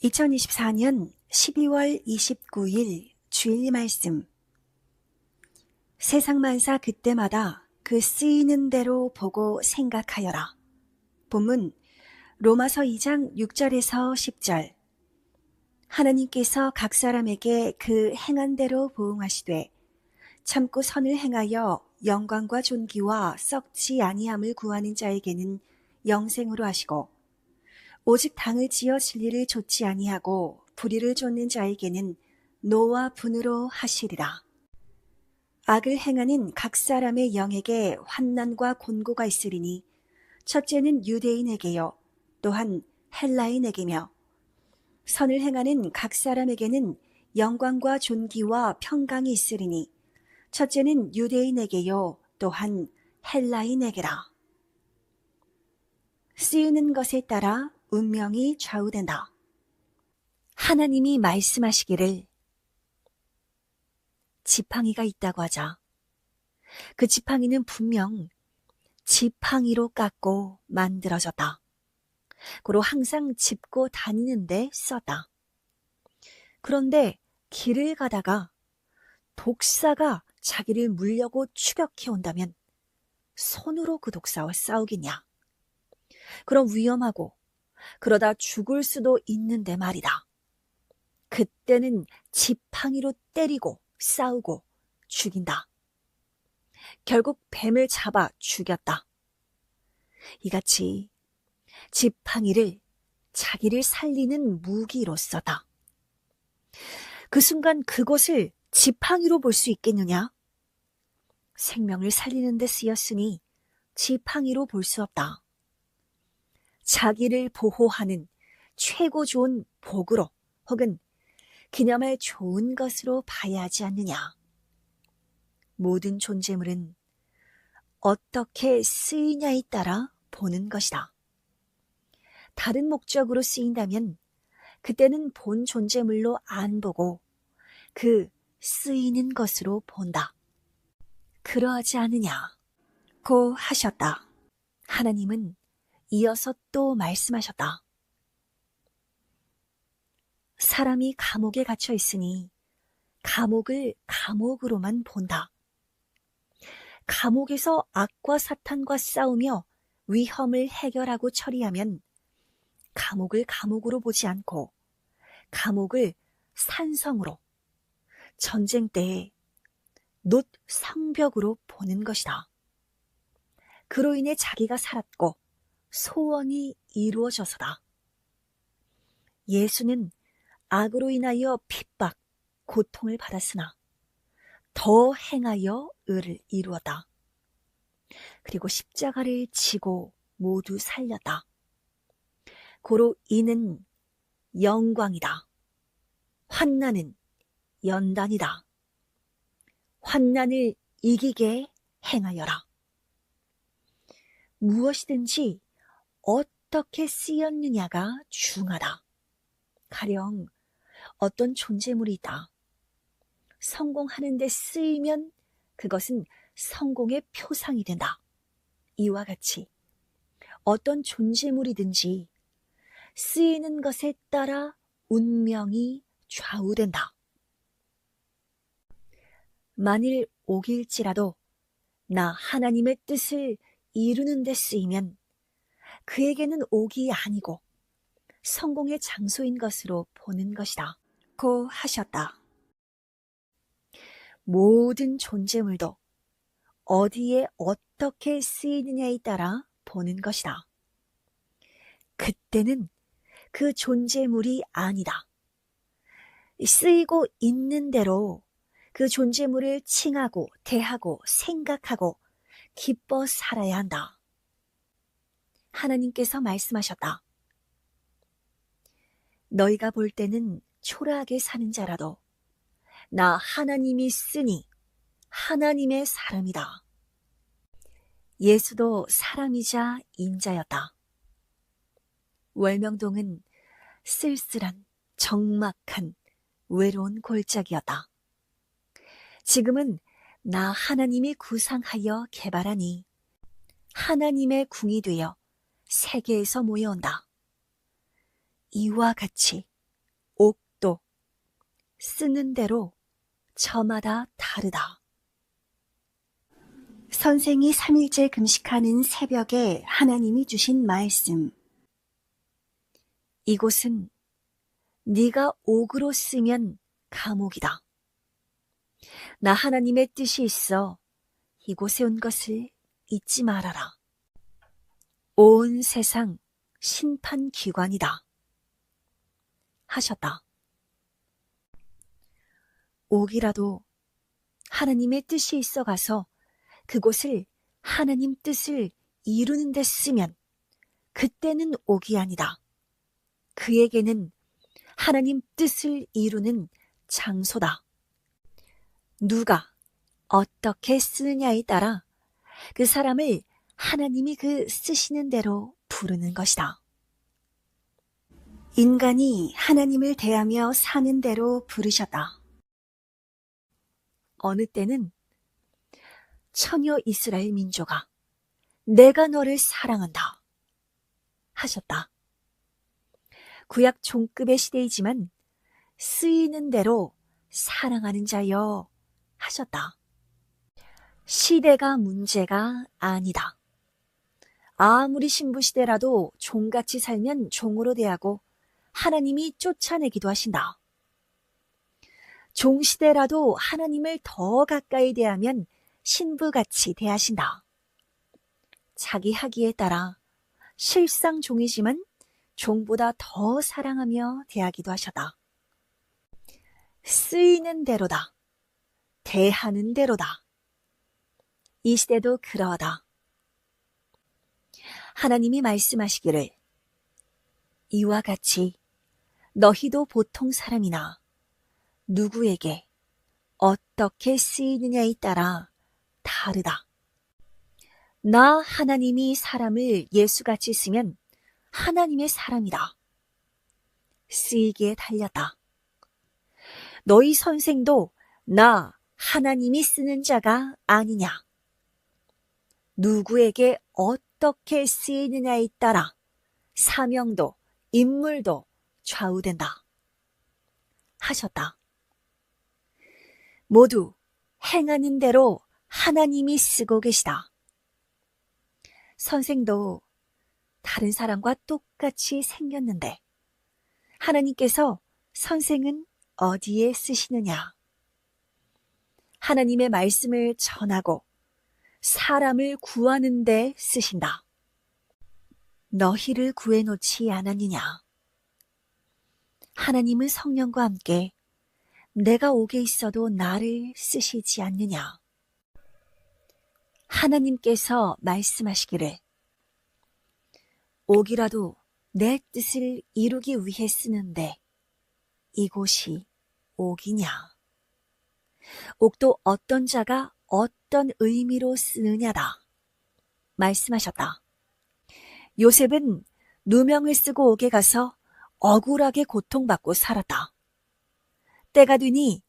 2024년 12월 29일 주일 말씀. 세상 만사 그때마다 그 쓰이는 대로 보고 생각하여라. 본문 로마서 2장 6절에서 10절. 하나님께서 각 사람에게 그 행한 대로 보응하시되 참고 선을 행하여 영광과 존귀와 썩지 아니함을 구하는 자에게는 영생으로 하시고 오직 당을 지어 진리를 좇지 아니하고 불의를 좇는 자에게는 노와 분으로 하시리라. 악을 행하는 각 사람의 영에게 환난과 곤고가 있으리니 첫째는 유대인에게요 또한 헬라인에게며 선을 행하는 각 사람에게는 영광과 존귀와 평강이 있으리니 첫째는 유대인에게요 또한 헬라인에게라. 쓰이는 것에 따라 운명이 좌우된다. 하나님이 말씀하시기를 지팡이가 있다고 하자. 그 지팡이는 분명 지팡이로 깎고 만들어졌다. 고로 항상 짚고 다니는데 썼다. 그런데 길을 가다가 독사가 자기를 물려고 추격해 온다면 손으로 그 독사와 싸우겠냐? 그럼 위험하고 그러다 죽을 수도 있는데 말이다. 그때는 지팡이로 때리고 싸우고 죽인다. 결국 뱀을 잡아 죽였다. 이같이 지팡이를 자기를 살리는 무기로 썼다. 그 순간 그것을 지팡이로 볼 수 있겠느냐? 생명을 살리는 데 쓰였으니 지팡이로 볼 수 없다. 자기를 보호하는 최고 좋은 복으로 혹은 기념할 좋은 것으로 봐야 하지 않느냐. 모든 존재물은 어떻게 쓰이냐에 따라 보는 것이다. 다른 목적으로 쓰인다면 그때는 본 존재물로 안 보고 그 쓰이는 것으로 본다. 그러하지 않느냐고 하셨다. 하나님은 이어서 또 말씀하셨다. 사람이 감옥에 갇혀 있으니 감옥을 감옥으로만 본다. 감옥에서 악과 사탄과 싸우며 위험을 해결하고 처리하면 감옥을 감옥으로 보지 않고 감옥을 산성으로 전쟁 때에 놋 성벽으로 보는 것이다. 그로 인해 자기가 살았고 소원이 이루어져서다. 예수는 악으로 인하여 핍박, 고통을 받았으나 더 행하여 의를 이루었다. 그리고 십자가를 지고 모두 살렸다. 고로 이는 영광이다. 환난은 연단이다. 환난을 이기게 행하여라. 무엇이든지 어떻게 쓰였느냐가 중하다. 가령 어떤 존재물이 있다. 성공하는 데 쓰이면 그것은 성공의 표상이 된다. 이와 같이 어떤 존재물이든지 쓰이는 것에 따라 운명이 좌우된다. 만일 옥일지라도 나 하나님의 뜻을 이루는 데 쓰이면 그에게는 옥이 아니고 성공의 장소인 것으로 보는 것이다. 고 하셨다. 모든 존재물도 어디에 어떻게 쓰이느냐에 따라 보는 것이다. 그때는 그 존재물이 아니다. 쓰이고 있는 대로 그 존재물을 칭하고 대하고 생각하고 기뻐 살아야 한다. 하나님께서 말씀하셨다. 너희가 볼 때는 초라하게 사는 자라도 나 하나님이 쓰니 하나님의 사람이다. 예수도 사람이자 인자였다. 월명동은 쓸쓸한 적막한 외로운 골짜기였다. 지금은 나 하나님이 구상하여 개발하니 하나님의 궁이 되어 세계에서 모여온다. 이와 같이 쓰는 대로 저마다 다르다. 선생이 3일째 금식하는 새벽에 하나님이 주신 말씀. 이곳은 네가 옥으로 쓰면 감옥이다. 나 하나님의 뜻이 있어 이곳에 온 것을 잊지 말아라. 온 세상 심판기관이다. 하셨다. 옥이라도 하나님의 뜻이 있어 가서 그곳을 하나님 뜻을 이루는 데 쓰면 그때는 옥이 아니다. 그에게는 하나님 뜻을 이루는 장소다. 누가 어떻게 쓰느냐에 따라 그 사람을 하나님이 그 쓰시는 대로 부르는 것이다. 인간이 하나님을 대하며 사는 대로 부르셨다. 어느 때는 처녀 이스라엘 민족아, 내가 너를 사랑한다 하셨다. 구약 종급의 시대이지만 쓰이는 대로 사랑하는 자여 하셨다. 시대가 문제가 아니다. 아무리 신부시대라도 종같이 살면 종으로 대하고 하나님이 쫓아내기도 하신다. 종시대라도 하나님을 더 가까이 대하면 신부같이 대하신다. 자기 하기에 따라 실상 종이지만 종보다 더 사랑하며 대하기도 하셨다. 쓰이는 대로다. 대하는 대로다. 이 시대도 그러하다. 하나님이 말씀하시기를 이와 같이 너희도 보통 사람이나 누구에게 어떻게 쓰이느냐에 따라 다르다. 나 하나님이 사람을 예수같이 쓰면 하나님의 사람이다. 쓰이기에 달렸다. 너희 선생도 나 하나님이 쓰는 자가 아니냐. 누구에게 어떻게 쓰이느냐에 따라 사명도 인물도 좌우된다. 하셨다. 모두 행하는 대로 하나님이 쓰고 계시다. 선생도 다른 사람과 똑같이 생겼는데 하나님께서 선생은 어디에 쓰시느냐? 하나님의 말씀을 전하고 사람을 구하는 데 쓰신다. 너희를 구해놓지 않았느냐? 하나님은 성령과 함께 내가 옥에 있어도 나를 쓰시지 않느냐? 하나님께서 말씀하시기를 옥이라도 내 뜻을 이루기 위해 쓰는데 이곳이 옥이냐? 옥도 어떤 자가 어떤 의미로 쓰느냐다. 말씀하셨다. 요셉은 누명을 쓰고 옥에 가서 억울하게 고통받고 살았다. 때가 되니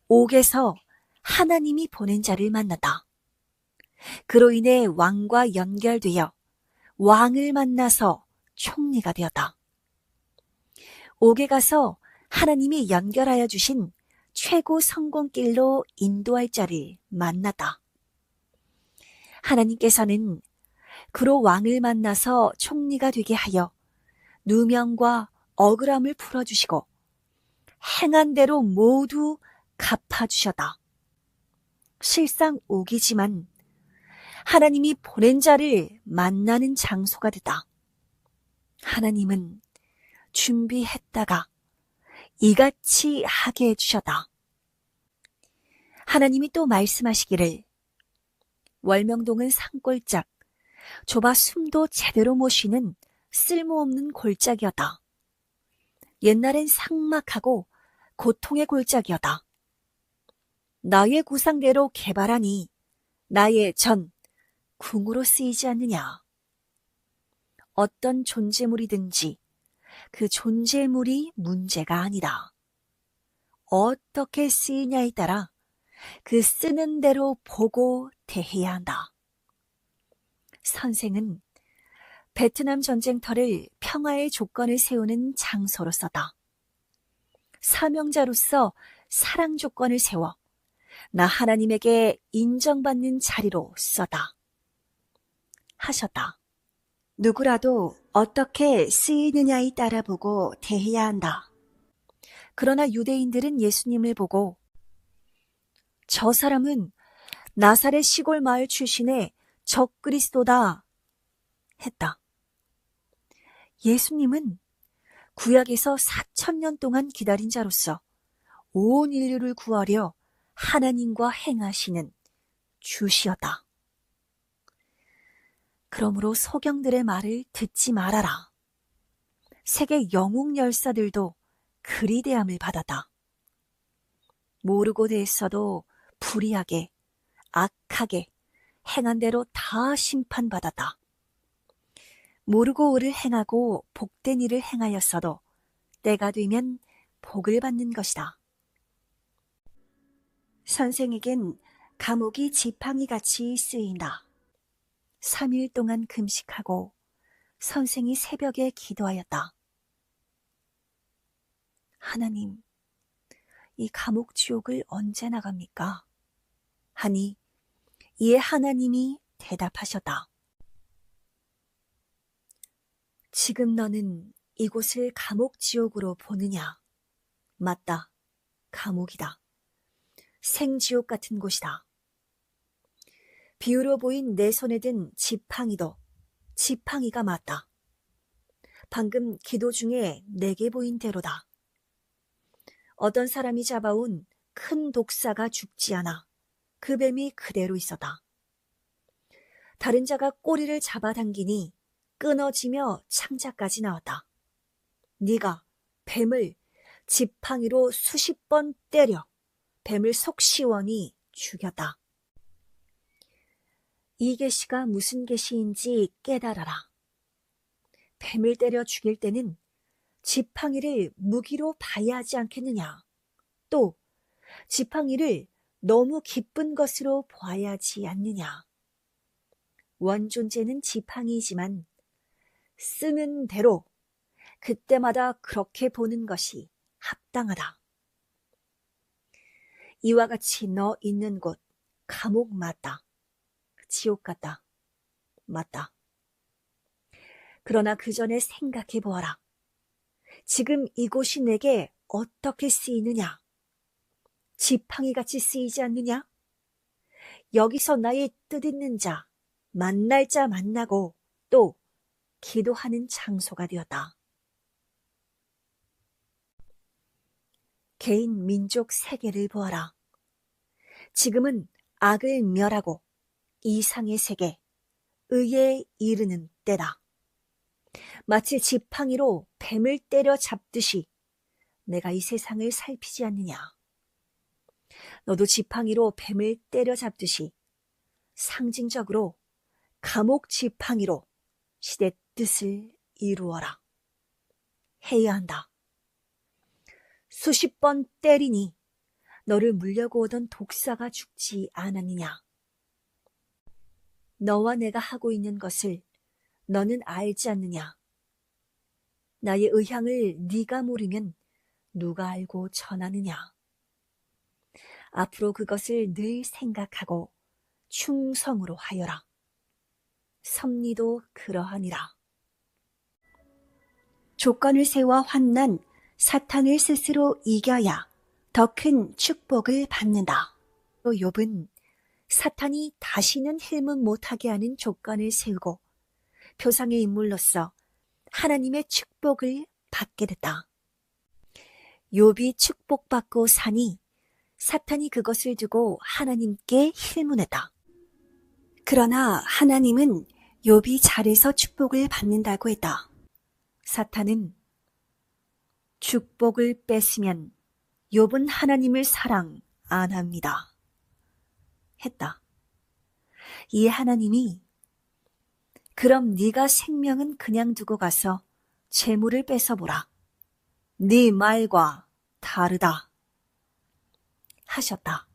옥에서 하나님이 보낸 자를 만났다. 그로 인해 왕과 연결되어 왕을 만나서 총리가 되었다. 옥에 가서 하나님이 연결하여 주신 최고 성공길로 인도할 자를 만났다. 하나님께서는 그로 왕을 만나서 총리가 되게 하여 누명과 억울함을 풀어주시고 행한 대로 모두 갚아주셨다. 실상 옥이지만 하나님이 보낸 자를 만나는 장소가 됐다. 하나님은 준비했다가 이같이 하게 해주셨다. 하나님이 또 말씀하시기를 월명동은 산골짝, 좁아 숨도 제대로 못 쉬는 쓸모없는 골짜기였다. 옛날엔 삭막하고 고통의 골짜기였다. 나의 구상대로 개발하니 나의 전 궁으로 쓰이지 않느냐. 어떤 존재물이든지 그 존재물이 문제가 아니다. 어떻게 쓰이냐에 따라 그 쓰는 대로 보고 대해야 한다. 선생은 베트남 전쟁터를 평화의 조건을 세우는 장소로 썼다. 사명자로서 사랑 조건을 세워 나 하나님에게 인정받는 자리로 써다 하셨다. 누구라도 어떻게 쓰이느냐에 따라 보고 대해야 한다. 그러나 유대인들은 예수님을 보고 저 사람은 나사렛 시골 마을 출신의 적그리스도다 했다. 예수님은 구약에서 4,000년 동안 기다린 자로서 온 인류를 구하려 하나님과 행하시는 주시었다. 그러므로 소경들의 말을 듣지 말아라. 세계 영웅 열사들도 그리 대함을 받았다. 모르고 대했어도 불의하게, 악하게 행한 대로 다 심판받았다. 모르고 의를 행하고 복된 일을 행하였어도 때가 되면 복을 받는 것이다. 선생에겐 감옥이 지팡이같이 쓰인다. 3일 동안 금식하고 선생이 새벽에 기도하였다. 하나님, 이 감옥 지옥을 언제 나갑니까? 하니 이에 하나님이 대답하셨다. 지금 너는 이곳을 감옥 지옥으로 보느냐? 맞다. 감옥이다. 생지옥 같은 곳이다. 비유로 보인 내 손에 든 지팡이도 지팡이가 맞다. 방금 기도 중에 내게 보인 대로다. 어떤 사람이 잡아온 큰 독사가 죽지 않아 그 뱀이 그대로 있었다. 다른 자가 꼬리를 잡아당기니 끊어지며 창자까지 나왔다. 네가 뱀을 지팡이로 수십 번 때려 뱀을 속 시원히 죽였다. 이 계시가 무슨 계시인지 깨달아라. 뱀을 때려 죽일 때는 지팡이를 무기로 봐야 하지 않겠느냐. 또 지팡이를 너무 기쁜 것으로 보아야 하지 않느냐. 원존재는 지팡이지만 쓰는 대로 그때마다 그렇게 보는 것이 합당하다. 이와 같이 너 있는 곳 감옥 맞다. 지옥 같다. 맞다. 그러나 그 전에 생각해 보아라. 지금 이곳이 내게 어떻게 쓰이느냐? 지팡이같이 쓰이지 않느냐? 여기서 나의 뜻있는 자, 만날 자 만나고 또 기도하는 장소가 되었다. 개인 민족 세계를 보아라. 지금은 악을 멸하고 이상의 세계, 의에 이르는 때다. 마치 지팡이로 뱀을 때려 잡듯이 내가 이 세상을 살피지 않느냐. 너도 지팡이로 뱀을 때려 잡듯이 상징적으로 감옥 지팡이로 시대 뜻을 이루어라. 해야 한다. 수십 번 때리니 너를 물려고 오던 독사가 죽지 않았느냐. 너와 내가 하고 있는 것을 너는 알지 않느냐. 나의 의향을 네가 모르면 누가 알고 전하느냐. 앞으로 그것을 늘 생각하고 충성으로 하여라. 섭리도 그러하니라. 조건을 세워 환난 사탄을 스스로 이겨야 더 큰 축복을 받는다. 또 욥은 사탄이 다시는 힐문 못하게 하는 조건을 세우고 표상의 인물로서 하나님의 축복을 받게 됐다. 욥이 축복받고 사니 사탄이 그것을 두고 하나님께 힐문했다. 그러나 하나님은 욥이 잘해서 축복을 받는다고 했다. 사탄은 축복을 뺏으면 욥은 하나님을 사랑 안 합니다. 했다. 이에 하나님이 그럼 네가 생명은 그냥 두고 가서 재물을 뺏어보라. 네 말과 다르다. 하셨다.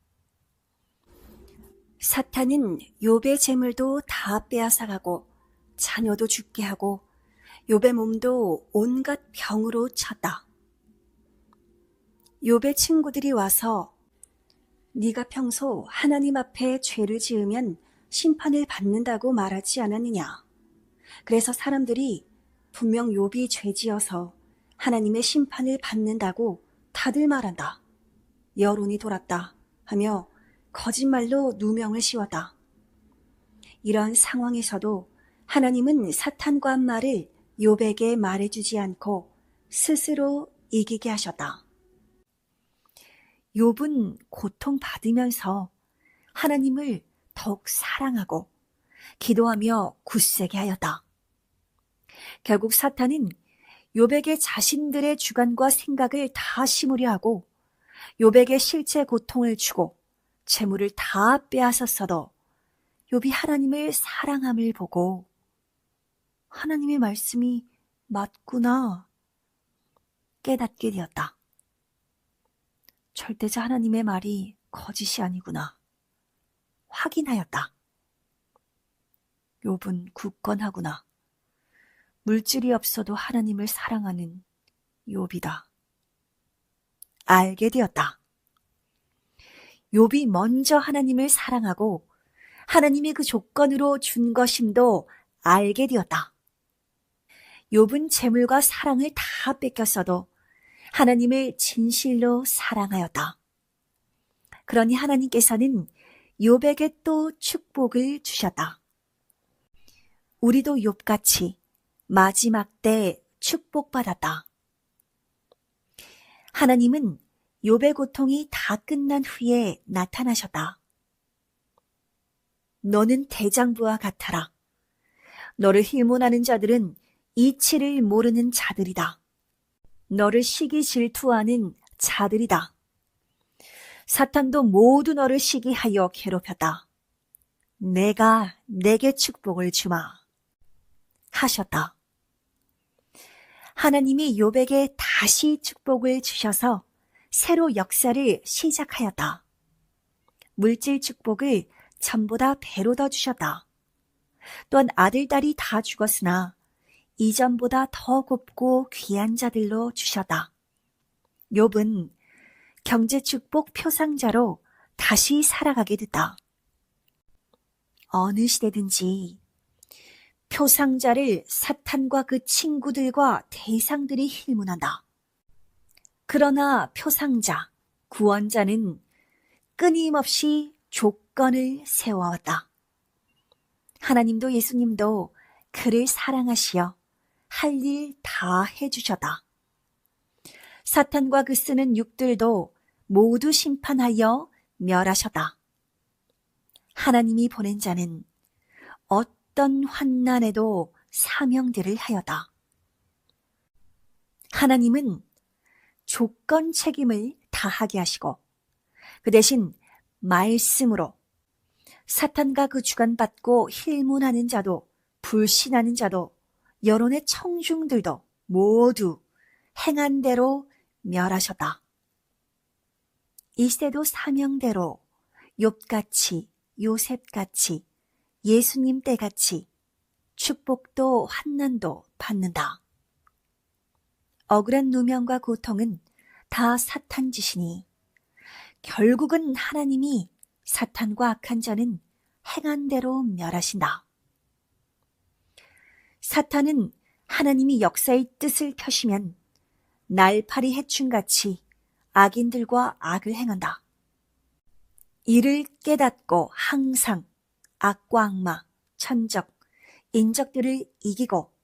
사탄은 욥의 재물도 다 빼앗아가고 자녀도 죽게 하고 욥의 몸도 온갖 병으로 쳤다. 욥의 친구들이 와서 네가 평소 하나님 앞에 죄를 지으면 심판을 받는다고 말하지 않았느냐. 그래서 사람들이 분명 욥이 죄지어서 하나님의 심판을 받는다고 다들 말한다. 여론이 돌았다 하며 거짓말로 누명을 씌웠다. 이런 상황에서도 하나님은 사탄과 한 말을 욥에게 말해주지 않고 스스로 이기게 하셨다. 욥은 고통받으면서 하나님을 더욱 사랑하고 기도하며 굳세게 하였다. 결국 사탄은 욥에게 자신들의 주관과 생각을 다 심으려 하고 욥에게 실제 고통을 주고 재물을 다 빼앗았어도 욥이 하나님을 사랑함을 보고 하나님의 말씀이 맞구나 깨닫게 되었다. 절대자 하나님의 말이 거짓이 아니구나 확인하였다. 욥은 굳건하구나. 물질이 없어도 하나님을 사랑하는 욥이다. 알게 되었다. 욥이 먼저 하나님을 사랑하고 하나님이 그 조건으로 준 것임도 알게 되었다. 욥은 재물과 사랑을 다 뺏겼어도 하나님을 진실로 사랑하였다. 그러니 하나님께서는 욥에게 또 축복을 주셨다. 우리도 욥같이 마지막 때 축복받았다. 하나님은 욥의 고통이 다 끝난 후에 나타나셨다. 너는 대장부와 같아라. 너를 힐문하는 자들은 이치를 모르는 자들이다. 너를 시기 질투하는 자들이다. 사탄도 모두 너를 시기하여 괴롭혔다. 내가 내게 축복을 주마 하셨다. 하나님이 욥에게 다시 축복을 주셔서 새로 역사를 시작하였다. 물질 축복을 전보다 배로 더 주셨다. 또한 아들, 딸이 다 죽었으나 이전보다 더 곱고 귀한 자들로 주셨다. 욥은 경제 축복 표상자로 다시 살아가게 됐다. 어느 시대든지 표상자를 사탄과 그 친구들과 대상들이 힐문한다. 그러나 표상자, 구원자는 끊임없이 조건을 세워왔다. 하나님도 예수님도 그를 사랑하시어 할 일 다 해주셨다. 사탄과 그 쓰는 육들도 모두 심판하여 멸하셨다. 하나님이 보낸 자는 어떤 환난에도 사명들을 하였다. 하나님은 조건 책임을 다하게 하시고 그 대신 말씀으로 사탄과 그 주관받고 힐문하는 자도 불신하는 자도 여론의 청중들도 모두 행한 대로 멸하셨다. 이 시대도 사명대로 욥같이 요셉같이 예수님 때같이 축복도 환난도 받는다. 억울한 누명과 고통은 다 사탄 짓이니 결국은 하나님이 사탄과 악한 자는 행한 대로 멸하신다. 사탄은 하나님이 역사의 뜻을 펴시면 날파리 해충같이 악인들과 악을 행한다. 이를 깨닫고 항상 악과 악마, 천적, 인적들을 이기고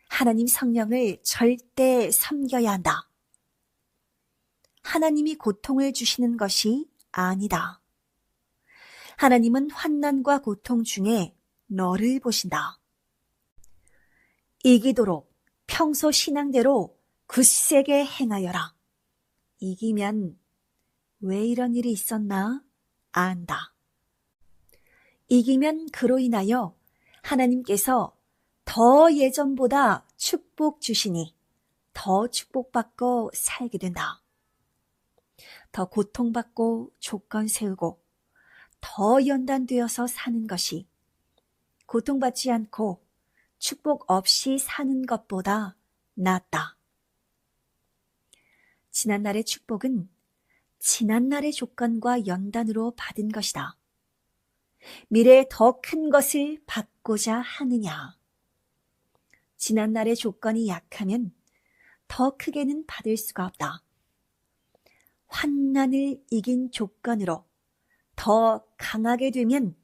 하나님 성령을 절대 섬겨야 한다. 하나님이 고통을 주시는 것이 아니다. 하나님은 환난과 고통 중에 너를 보신다. 이기도록 평소 신앙대로 굳세게 행하여라. 이기면 왜 이런 일이 있었나 안다. 이기면 그로 인하여 하나님께서 더 예전보다 축복 주시니 더 축복받고 살게 된다. 더 고통받고 조건 세우고 더 연단되어서 사는 것이 고통받지 않고 축복 없이 사는 것보다 낫다. 지난날의 축복은 지난날의 조건과 연단으로 받은 것이다. 미래에 더 큰 것을 받고자 하느냐? 지난날의 조건이 약하면 더 크게는 받을 수가 없다. 환난을 이긴 조건으로 더 강하게 되면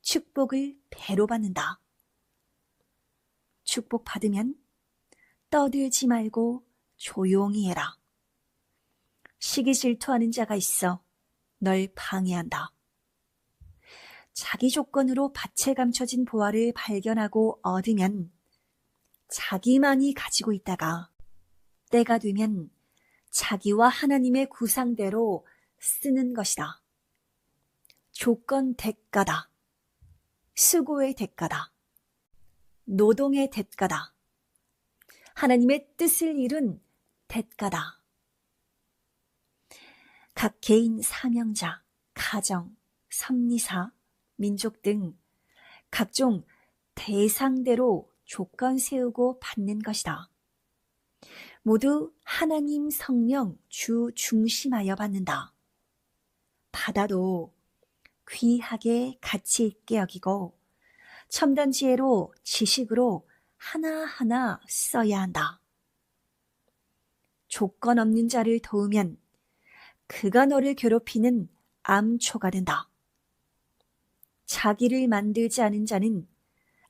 축복을 배로 받는다. 축복 받으면 떠들지 말고 조용히 해라. 시기 질투하는 자가 있어 널 방해한다. 자기 조건으로 밭에 감춰진 보화를 발견하고 얻으면 자기만이 가지고 있다가 때가 되면 자기와 하나님의 구상대로 쓰는 것이다. 조건 대가다. 수고의 대가다. 노동의 대가다. 하나님의 뜻을 이룬 대가다. 각 개인 사명자, 가정, 섭리사, 민족 등 각종 대상대로 조건 세우고 받는 것이다. 모두 하나님 성령 주 중심하여 받는다. 받아도 귀하게 가치 있게 여기고 첨단 지혜로 지식으로 하나하나 써야 한다. 조건 없는 자를 도우면 그가 너를 괴롭히는 암초가 된다. 자기를 만들지 않은 자는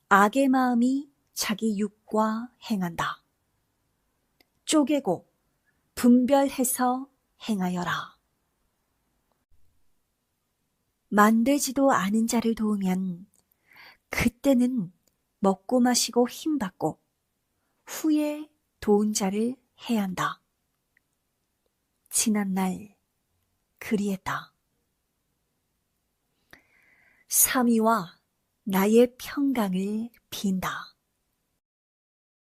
악의 마음이 자기 육과 행한다. 쪼개고 분별해서 행하여라. 만들지도 않은 자를 도우면 그때는 먹고 마시고 힘받고 후에 도운 자를 해야 한다. 지난날 그리했다. 삼위와 나의 평강을 빈다.